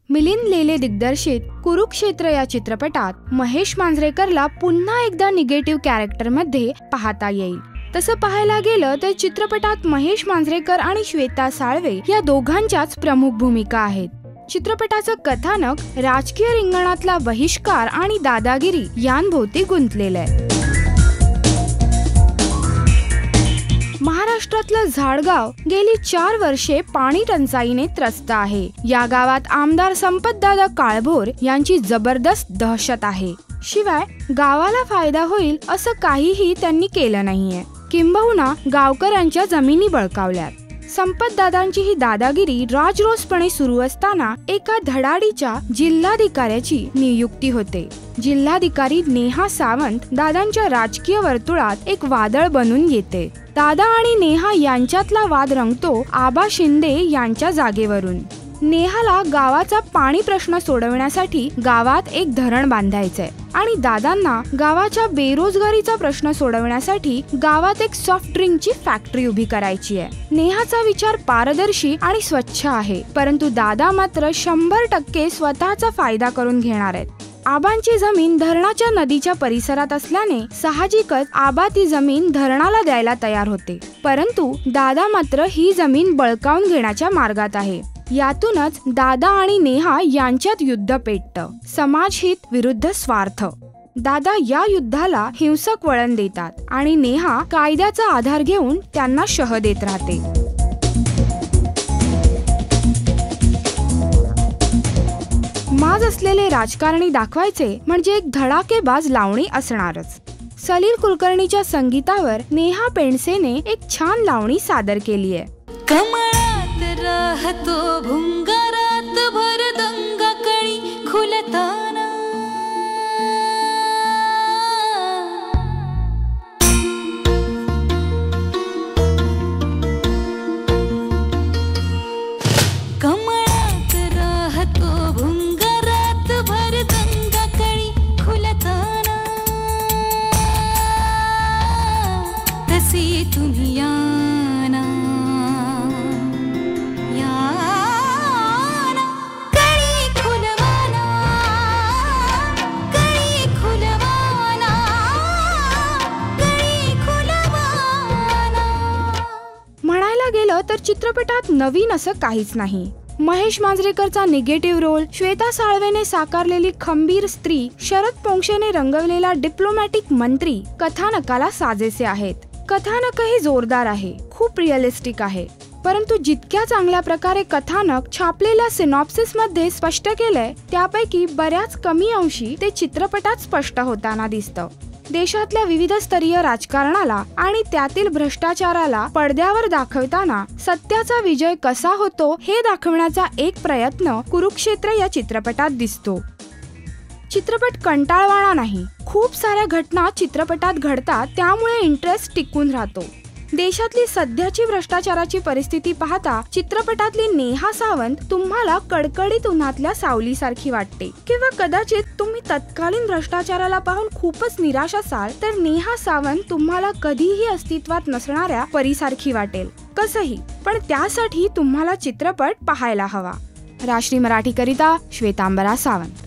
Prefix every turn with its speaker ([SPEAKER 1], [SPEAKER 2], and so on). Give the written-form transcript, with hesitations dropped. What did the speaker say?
[SPEAKER 1] मिलिंद लेले दिग्दर्शित कुरुक्षेत्र या चित्रपटात महेश मांजरेकरला पुन्हा एकदा निगेटिव्ह कॅरेक्टरमध्ये पाहता येईल। तसं पाहायला गेलं तर चित्रपटात महेश मांजरेकर आणि श्वेता साळवे या दोघांच्याच प्रमुख भूमिका आहेत। चित्रपटाचं कथानक राजकीय रिंगणातला बहिष्कार आणि दादागिरी यांभोवती गुंतलेलं आहे। महाराष्ट्रातलं झाडगाव गेली 4 वर्षे पाणी टंचाईने त्रस्त आहे। या गावात आमदार संपतदादा काळभोर यांची जबरदस्त दहशत आहे। शिवाय गावाला फायदा होईल असं काहीही त्यांनी केलं नाहीये, किंबहुना गावकऱ्यांच्या जमिनी बळकावल्यात। संपतदादांची ही दादागिरी राजरोसपणे सुरू असताना एका धडाडीच्या जिल्हाधिकाऱ्याची नियुक्ती होते। जिल्हाधिकारी नेहा सावंत दादांच्या राजकीय वर्तुळात एक वादळ बनून येते। दादा आणि नेहा यांच्यातला वाद रंगतो आबा शिंदे यांच्या जागेवरून। नेहाला गावाचा पाणी प्रश्न सोडवण्यासाठी गावात एक धरण बांधायचंय आणि दादांना गावाच्या बेरोजगारीचा प्रश्न सोडवण्यासाठी गावात एक सॉफ्ट ड्रिंकची फॅक्टरी उभी करायची आहे। नेहाचा विचार पारदर्शी आणि स्वच्छ आहे, परंतु दादा मात्र 100% स्वतःचा फायदा करून घेणार आहेत। आबांची जमीन धरणाच्या नदीच्या परिसरात असल्याने साहजिकच आबा ती जमीन धरणाला द्यायला तयार होते, परंतु दादा मात्र ही जमीन बळकावून घेण्याच्या मार्गात आहे। यातूनच दादा आणि नेहा यांच्यात युद्ध पेटतं, समाजहित विरुद्ध स्वार्थ। दादा या युद्धाला हिंसक वळण देतात आणि नेहा कायद्याचा आधार घेऊन त्यांना शह देत राहते। माज असलेले राजकारणी दाखवायचे म्हणजे एक धडाकेबाज लावणी असणारच। सलील कुलकर्णीच्या संगीतावर नेहा पेंडसेने एक छान लावणी सादर केली आहे।
[SPEAKER 2] कमळात राहतो भुंगारात भर दंगा कळी खुलताना, कमळात राहतो भुंगारात भर दंगा कळी खुलताना, तसे तुम्ही याना
[SPEAKER 1] गेलं तर चित्रपटात नवीन असं काहीच नाही। महेश मांजरेकरचा निगेटिव्ह रोल, श्वेता साळवेने साकारलेली खंबीर स्त्री, शरद पोंक्षेने रंगवलेला डिप्लोमॅटिक मंत्री कथानकाला साजेसे आहेत। कथानकही जोरदार आहे, खूप रिअलिस्टिक आहे, परंतु जितक्या चांगल्या प्रकारे कथानक छापलेल्या सिनॉप्सिस मध्ये स्पष्ट केलंय त्यापैकी बऱ्याच कमी अंशी ते चित्रपटात स्पष्ट होताना दिसतं। देशातल्या विविध स्तरीय राजकारणाला आणि त्यातील भ्रष्टाचाराला पडद्यावर दाखवताना सत्याचा विजय कसा होतो हे दाखवण्याचा एक प्रयत्न कुरुक्षेत्र या चित्रपटात दिसतो। चित्रपट कंटाळवाणा नाही, खूप साऱ्या घटना चित्रपटात घडतात, त्यामुळे इंटरेस्ट टिकून राहतो। देशातली सध्याची भ्रष्टाचाराची परिस्थिती पाहता चित्रपटातली नेहा सावंत तुम्हाला कडकडीत उन्हातल्या सावलीसारखी वाटते, किंवा कदाचित तुम्ही तत्कालीन भ्रष्टाचाराला पाहून खूपच निराश असाल तर नेहा सावंत तुम्हाला कधीही अस्तित्वात नसणाऱ्या परीसारखी वाटेल। कसंही, पण त्यासाठी तुम्हाला चित्रपट पाहायला हवा। राष्ट्रीय मराठी करिता श्वेतांबरा सावंत।